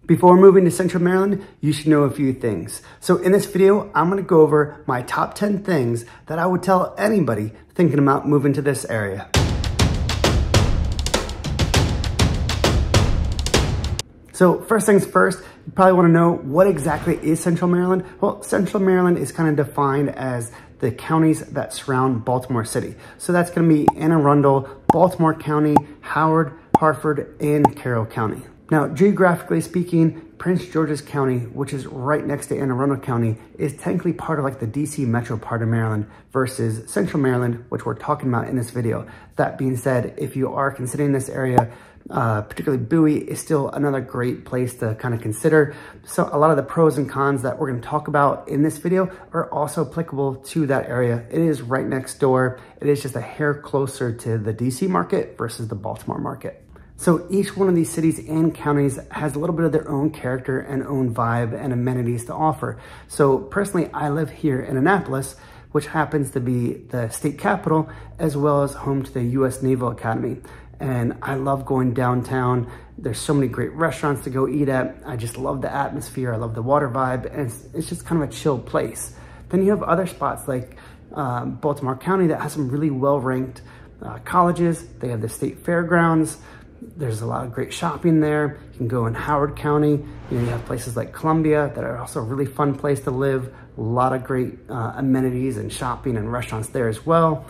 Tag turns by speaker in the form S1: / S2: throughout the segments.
S1: Before moving to Central Maryland, you should know a few things. So in this video, I'm gonna go over my top 10 things that I would tell anybody thinking about moving to this area. So first things first, you probably wanna know what exactly is Central Maryland? Well, Central Maryland is kind of defined as the counties that surround Baltimore City. So that's gonna be Anne Arundel, Baltimore County, Howard, Hartford, and Carroll County. Now, geographically speaking, Prince George's County, which is right next to Anne Arundel County, is technically part of like the DC metro part of Maryland versus Central Maryland, which we're talking about in this video. That being said, if you are considering this area, particularly Bowie is still another great place to kind of consider. So a lot of the pros and cons that we're going to talk about in this video are also applicable to that area. It is right next door. It is just a hair closer to the DC market versus the Baltimore market. So each one of these cities and counties has a little bit of their own character and own vibe and amenities to offer. So personally, I live here in Annapolis, which happens to be the state capital, as well as home to the U.S. Naval Academy. And I love going downtown. There's so many great restaurants to go eat at. I just love the atmosphere. I love the water vibe. And it's just kind of a chill place. Then you have other spots like Baltimore County that has some really well-ranked colleges. They have the state fairgrounds. There's a lot of great shopping there. You can go in Howard County. You have places like Columbia that are also a really fun place to live. A lot of great amenities and shopping and restaurants there as well.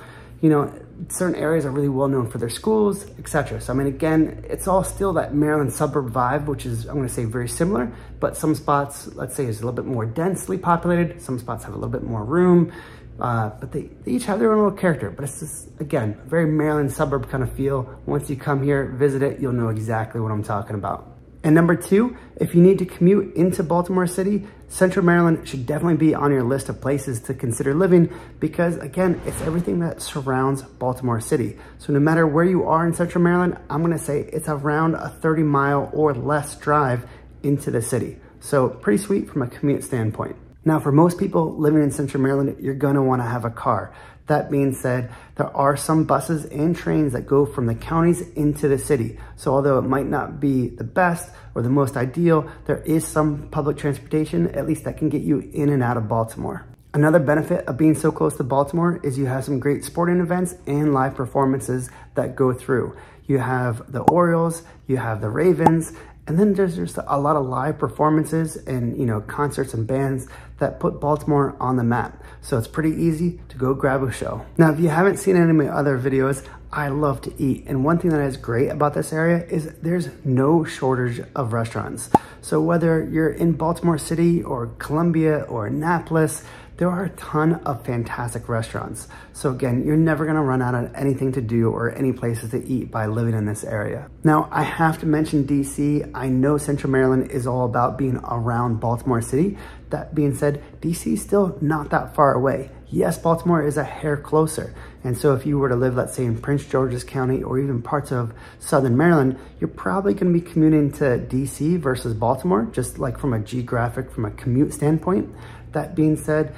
S1: Certain areas are really well known for their schools, etc. So I mean, again, it's all still that Maryland suburb vibe, which is, I'm gonna say, very similar, but some spots, let's say, is a little bit more densely populated. Some spots have a little bit more room. But they each have their own little character, but it's just, again, a very Maryland suburb kind of feel. Once you come here, visit it, you'll know exactly what I'm talking about. And number two, if you need to commute into Baltimore City, Central Maryland should definitely be on your list of places to consider living because, again, it's everything that surrounds Baltimore City. So no matter where you are in Central Maryland, I'm gonna say it's around a 30-mile or less drive into the city. So pretty sweet from a commute standpoint. Now, for most people living in Central Maryland, you're gonna wanna have a car. That being said, there are some buses and trains that go from the counties into the city. So although it might not be the best or the most ideal, there is some public transportation, at least that can get you in and out of Baltimore. Another benefit of being so close to Baltimore is you have some great sporting events and live performances that go through. You have the Orioles, you have the Ravens, and then there's just a lot of live performances and, concerts and bands that put Baltimore on the map. So it's pretty easy to go grab a show. Now, if you haven't seen any of my other videos, I love to eat. And one thing that is great about this area is there's no shortage of restaurants. So whether you're in Baltimore City or Columbia or Annapolis, there are a ton of fantastic restaurants. So again, you're never gonna run out of anything to do or any places to eat by living in this area. Now, I have to mention DC. I know Central Maryland is all about being around Baltimore City. That being said, DC is still not that far away. Yes, Baltimore is a hair closer. And so if you were to live, let's say, in Prince George's County or even parts of Southern Maryland, you're probably gonna be commuting to DC versus Baltimore, just like from a commute standpoint. That being said,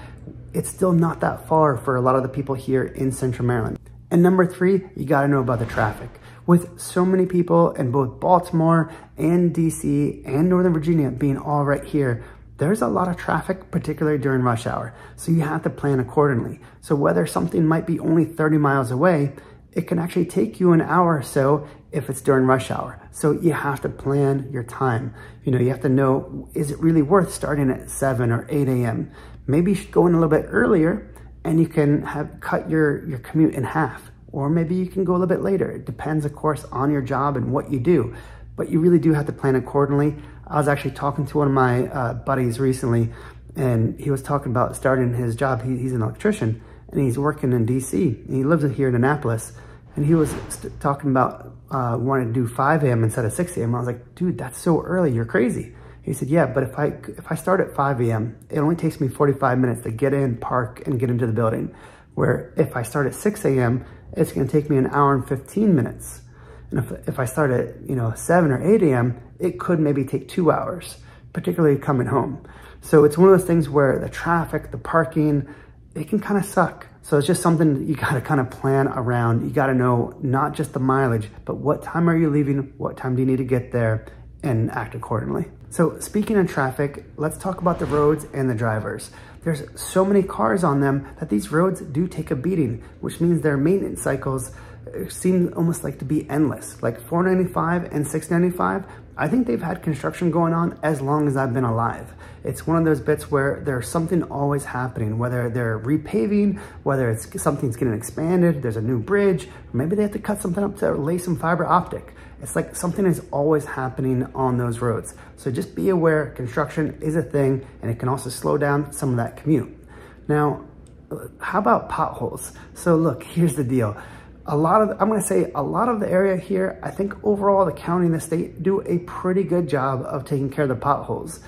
S1: it's still not that far for a lot of the people here in Central Maryland. And number three, you gotta know about the traffic. With so many people in both Baltimore and DC and Northern Virginia being all right here, there's a lot of traffic, particularly during rush hour. So you have to plan accordingly. So whether something might be only 30 miles away, it can actually take you an hour or so if it's during rush hour. So you have to plan your time. You have to know, is it really worth starting at 7 or 8 a.m.? Maybe you should go in a little bit earlier and you can cut your commute in half. Or maybe you can go a little bit later. It depends, of course, on your job and what you do. But you really do have to plan accordingly. I was actually talking to one of my buddies recently, and he was talking about starting his job. He's an electrician, and he's working in DC, and he lives here in Annapolis. And he was talking about wanting to do 5 a.m. instead of 6 a.m. I was like, dude, that's so early. You're crazy. He said, yeah, but if I start at 5 a.m., it only takes me 45 minutes to get in, park, and get into the building. Where if I start at 6 a.m., it's going to take me an hour and 15 minutes. And if I start at 7 or 8 a.m., it could maybe take 2 hours, particularly coming home. So it's one of those things where the traffic, the parking, it can kind of suck. So it's just something that you got to kind of plan around. You got to know not just the mileage, but what time are you leaving? What time do you need to get there? and act accordingly. So speaking of traffic, let's talk about the roads and the drivers. There's so many cars on them that these roads do take a beating, which means their maintenance cycles seem almost like to be endless. Like 495 and 695, I think they've had construction going on as long as I've been alive. It's one of those bits where there's something always happening, whether they're repaving, whether it's something's getting expanded, there's a new bridge, or maybe they have to cut something up to lay some fiber optic. It's like something is always happening on those roads. So just be aware construction is a thing, and it can also slow down some of that commute. Now, how about potholes? So look, here's the deal. I'm gonna say a lot of the area here, I think overall the county and the state do a pretty good job of taking care of the potholes.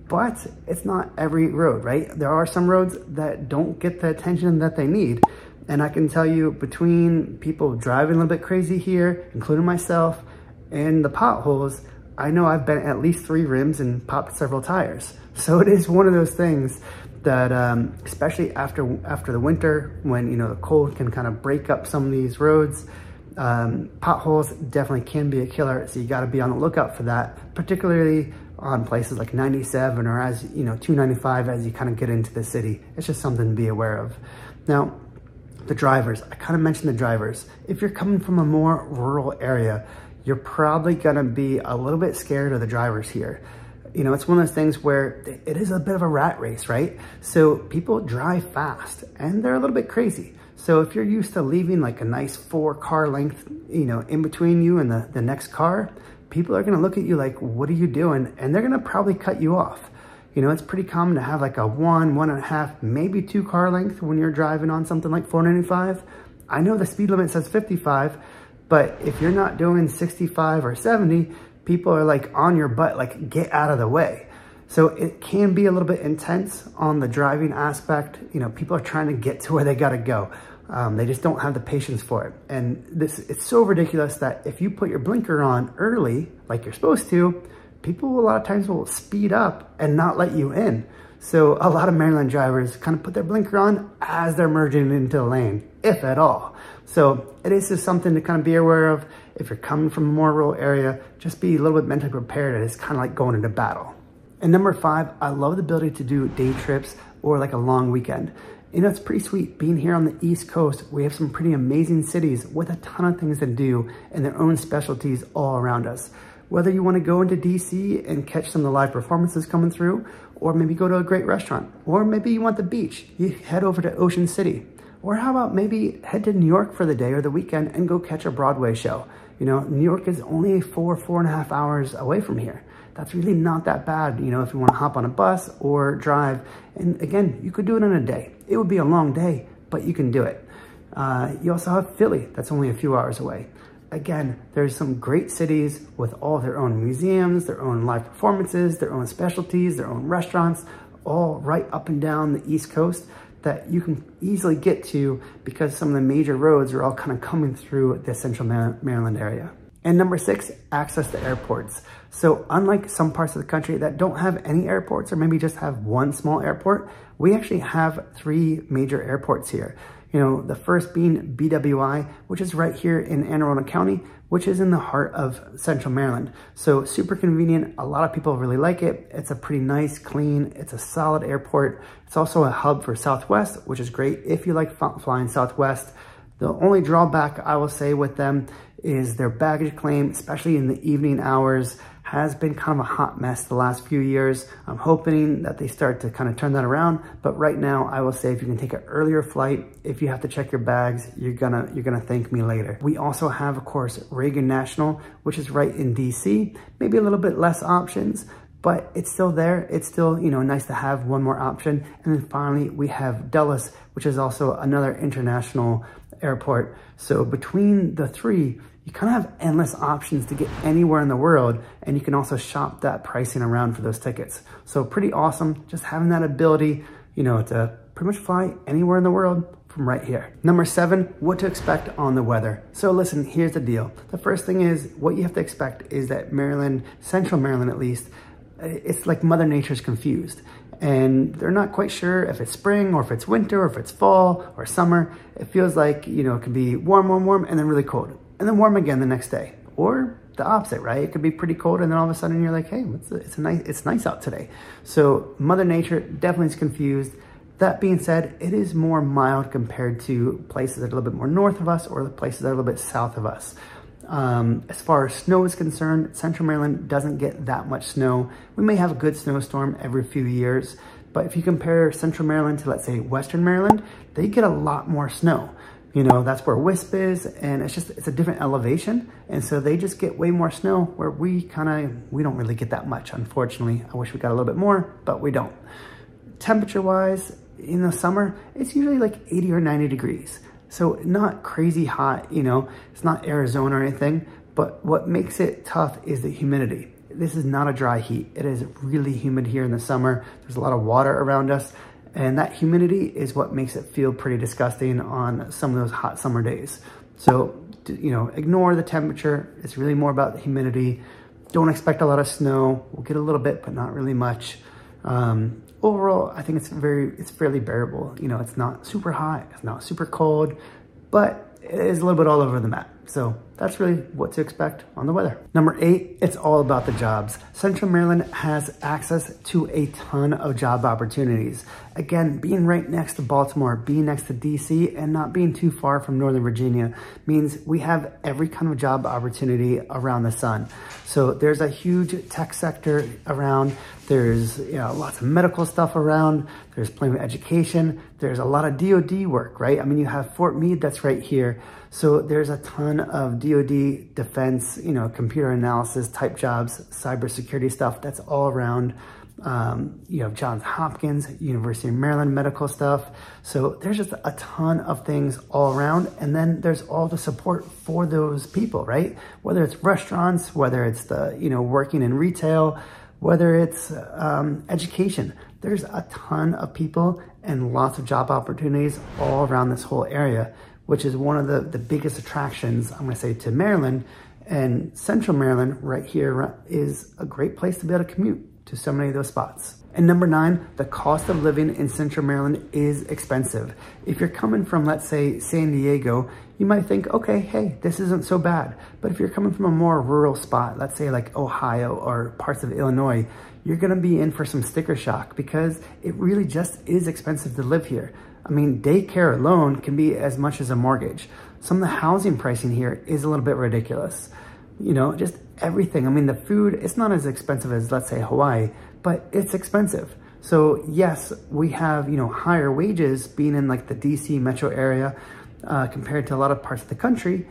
S1: But it's not every road, right? There are some roads that don't get the attention that they need. And I can tell you, between people driving a little bit crazy here, including myself, and the potholes, I know I've bent at least 3 rims and popped several tires. So it is one of those things that, especially after the winter, when the cold can kind of break up some of these roads, potholes definitely can be a killer. So you got to be on the lookout for that, particularly on places like 97 or 295 as you kind of get into the city. It's just something to be aware of. Now, the drivers, I kind of mentioned the drivers. If you're coming from a more rural area, you're probably gonna be a little bit scared of the drivers here. It's one of those things where it is a bit of a rat race, right? So people drive fast and they're a little bit crazy. So if you're used to leaving like a nice 4-car length, in between you and the next car, people are gonna look at you like, what are you doing? And they're gonna probably cut you off. It's pretty common to have like a 1.5, maybe 2-car length when you're driving on something like 495. I know the speed limit says 55, but if you're not doing 65 or 70, people are like on your butt, like get out of the way. So it can be a little bit intense on the driving aspect. People are trying to get to where they gotta go. They just don't have the patience for it. And it's so ridiculous that if you put your blinker on early, like you're supposed to, people a lot of times will speed up and not let you in. So a lot of Maryland drivers kind of put their blinker on as they're merging into the lane, if at all. So it is just something to kind of be aware of. If you're coming from a more rural area, just be a little bit mentally prepared. It's kind of like going into battle. And number 5, I love the ability to do day trips or like a long weekend. It's pretty sweet being here on the East Coast. We have some pretty amazing cities with a ton of things to do and their own specialties all around us. Whether you want to go into DC and catch some of the live performances coming through, or maybe go to a great restaurant, or maybe you want the beach, you head over to Ocean City. Or how about maybe head to New York for the day or the weekend and go catch a Broadway show. New York is only 4.5 hours away from here. That's really not that bad, if you want to hop on a bus or drive. And again, you could do it in a day. It would be a long day, but you can do it. You also have Philly, that's only a few hours away. Again, there's some great cities with all their own museums, their own live performances, their own specialties, their own restaurants, all right up and down the East Coast that you can easily get to because some of the major roads are all kind of coming through the central Maryland area. And number 6, access to airports. So unlike some parts of the country that don't have any airports or maybe just have one small airport, we actually have 3 major airports here. The first being BWI, which is right here in Anne Arundel County, which is in the heart of central Maryland. So super convenient. A lot of people really like it. It's a pretty nice, clean, it's a solid airport. It's also a hub for Southwest, which is great if you like flying Southwest. The only drawback I will say with them is their baggage claim, especially in the evening hours, has been kind of a hot mess the last few years. I'm hoping that they start to kind of turn that around. But right now, I will say if you can take an earlier flight, if you have to check your bags, you're gonna thank me later. We also have, of course, Reagan National, which is right in DC. Maybe a little bit less options, but it's still there. It's still, nice to have one more option. And then finally, we have Dulles, which is also another international airport. So between the 3, you kind of have endless options to get anywhere in the world, and you can also shop that pricing around for those tickets. So pretty awesome, just having that ability, to pretty much fly anywhere in the world from right here. Number 7, what to expect on the weather. So listen, here's the deal. The first thing is, what you have to expect is that Maryland, central Maryland at least, it's like Mother Nature's confused. And they're not quite sure if it's spring or if it's winter or if it's fall or summer. It feels like, it can be warm, and then really cold. And then warm again the next day. Or the opposite, right? It could be pretty cold, and then all of a sudden you're like, hey, it's nice out today. So Mother Nature definitely is confused. That being said, it is more mild compared to places that are a little bit more north of us or the places that are a little bit south of us. As far as snow is concerned, Central Maryland doesn't get that much snow. We may have a good snowstorm every few years, but if you compare Central Maryland to, let's say, Western Maryland, they get a lot more snow. You know, that's where Wisp is, and it's a different elevation. And so they just get way more snow, where we don't really get that much, unfortunately. I wish we got a little bit more, but we don't. Temperature-wise, in the summer, it's usually like 80 or 90 degrees. So not crazy hot, you know, it's not Arizona or anything, but what makes it tough is the humidity. This is not a dry heat. It is really humid here in the summer. There's a lot of water around us, and that humidity is what makes it feel pretty disgusting on some of those hot summer days. So, you know, ignore the temperature. It's really more about the humidity. Don't expect a lot of snow. We'll get a little bit, but not really much. Overall, I think it's fairly bearable. You know, it's not super hot, it's not super cold, but it is a little bit all over the map. So that's really what to expect on the weather. Number 8, it's all about the jobs. Central Maryland has access to a ton of job opportunities. Again, being right next to Baltimore, being next to DC, and not being too far from Northern Virginia means we have every kind of job opportunity around the sun. So there's a huge tech sector around. There's, you know, lots of medical stuff around. There's plenty of education. There's a lot of DoD work, right? I mean, you have Fort Meade that's right here. So there's a ton of DoD defense, you know, computer analysis type jobs, cybersecurity stuff that's all around. You have Johns Hopkins, University of Maryland medical stuff. So there's just a ton of things all around. And then there's all the support for those people, right? Whether it's restaurants, whether it's the, you know, working in retail, whether it's education. There's a ton of people and lots of job opportunities all around this whole area, which is one of the biggest attractions, I'm gonna say, to Maryland. And Central Maryland right here is a great place to be able to commute to so many of those spots. And number 9, the cost of living in Central Maryland is expensive. If you're coming from, let's say, San Diego, you might think, okay, hey, this isn't so bad. But if you're coming from a more rural spot, let's say like Ohio or parts of Illinois, you're gonna be in for some sticker shock because it really just is expensive to live here. I mean, daycare alone can be as much as a mortgage. Some of the housing pricing here is a little bit ridiculous. You know, just everything. I mean, the food, it's not as expensive as, let's say, Hawaii, but it's expensive. So yes, we have, you know, higher wages being in like the DC metro area compared to a lot of parts of the country,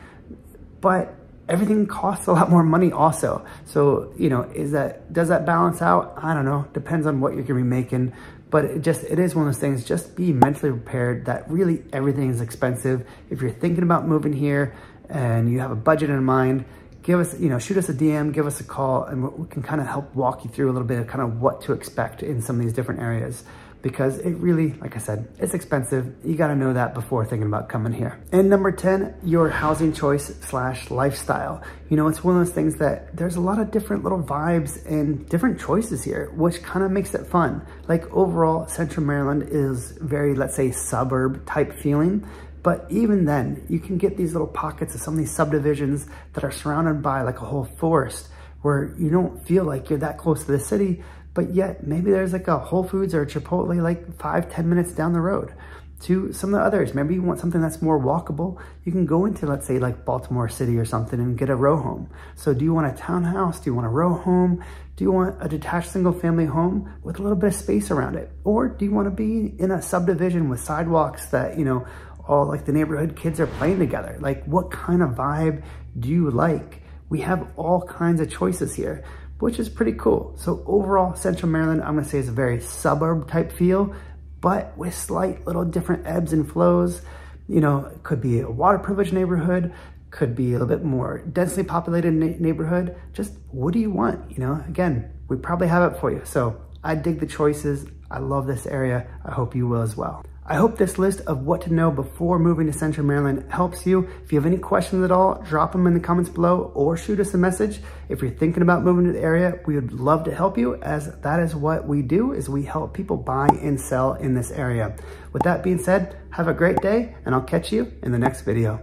S1: but everything costs a lot more money also. So, you know, does that balance out? I don't know. Depends on what you're gonna be making. But it is one of those things, just be mentally prepared that really everything is expensive. If you're thinking about moving here and you have a budget in mind, give us, you know, shoot us a DM, give us a call, and we can kind of help walk you through a little bit of kind of what to expect in some of these different areas. Because it really, like I said, it's expensive. You gotta know that before thinking about coming here. And number 10, your housing choice / lifestyle. You know, it's one of those things that there's a lot of different little vibes and different choices here, which kind of makes it fun. Like overall, Central Maryland is very, let's say, suburb type feeling. But even then, you can get these little pockets of some of these subdivisions that are surrounded by like a whole forest where you don't feel like you're that close to the city, but yet maybe there's like a Whole Foods or a Chipotle like 5-10 minutes down the road. To some of the others, maybe you want something that's more walkable, you can go into, let's say, like Baltimore City or something and get a row home. So do you want a townhouse? Do you want a row home? Do you want a detached single family home with a little bit of space around it? Or do you want to be in a subdivision with sidewalks that, you know, all like the neighborhood kids are playing together? Like, what kind of vibe do you like? We have all kinds of choices here, which is pretty cool. So overall, Central Maryland, I'm gonna say, is a very suburb type feel, but with slight little different ebbs and flows. You know, it could be a water privileged neighborhood, could be a little bit more densely populated neighborhood. Just what do you want? You know, again, we probably have it for you. So I dig the choices. I love this area. I hope you will as well. I hope this list of what to know before moving to Central Maryland helps you. If you have any questions at all, drop them in the comments below or shoot us a message. If you're thinking about moving to the area, we would love to help you, as that is what we do, is we help people buy and sell in this area. With that being said, have a great day, and I'll catch you in the next video.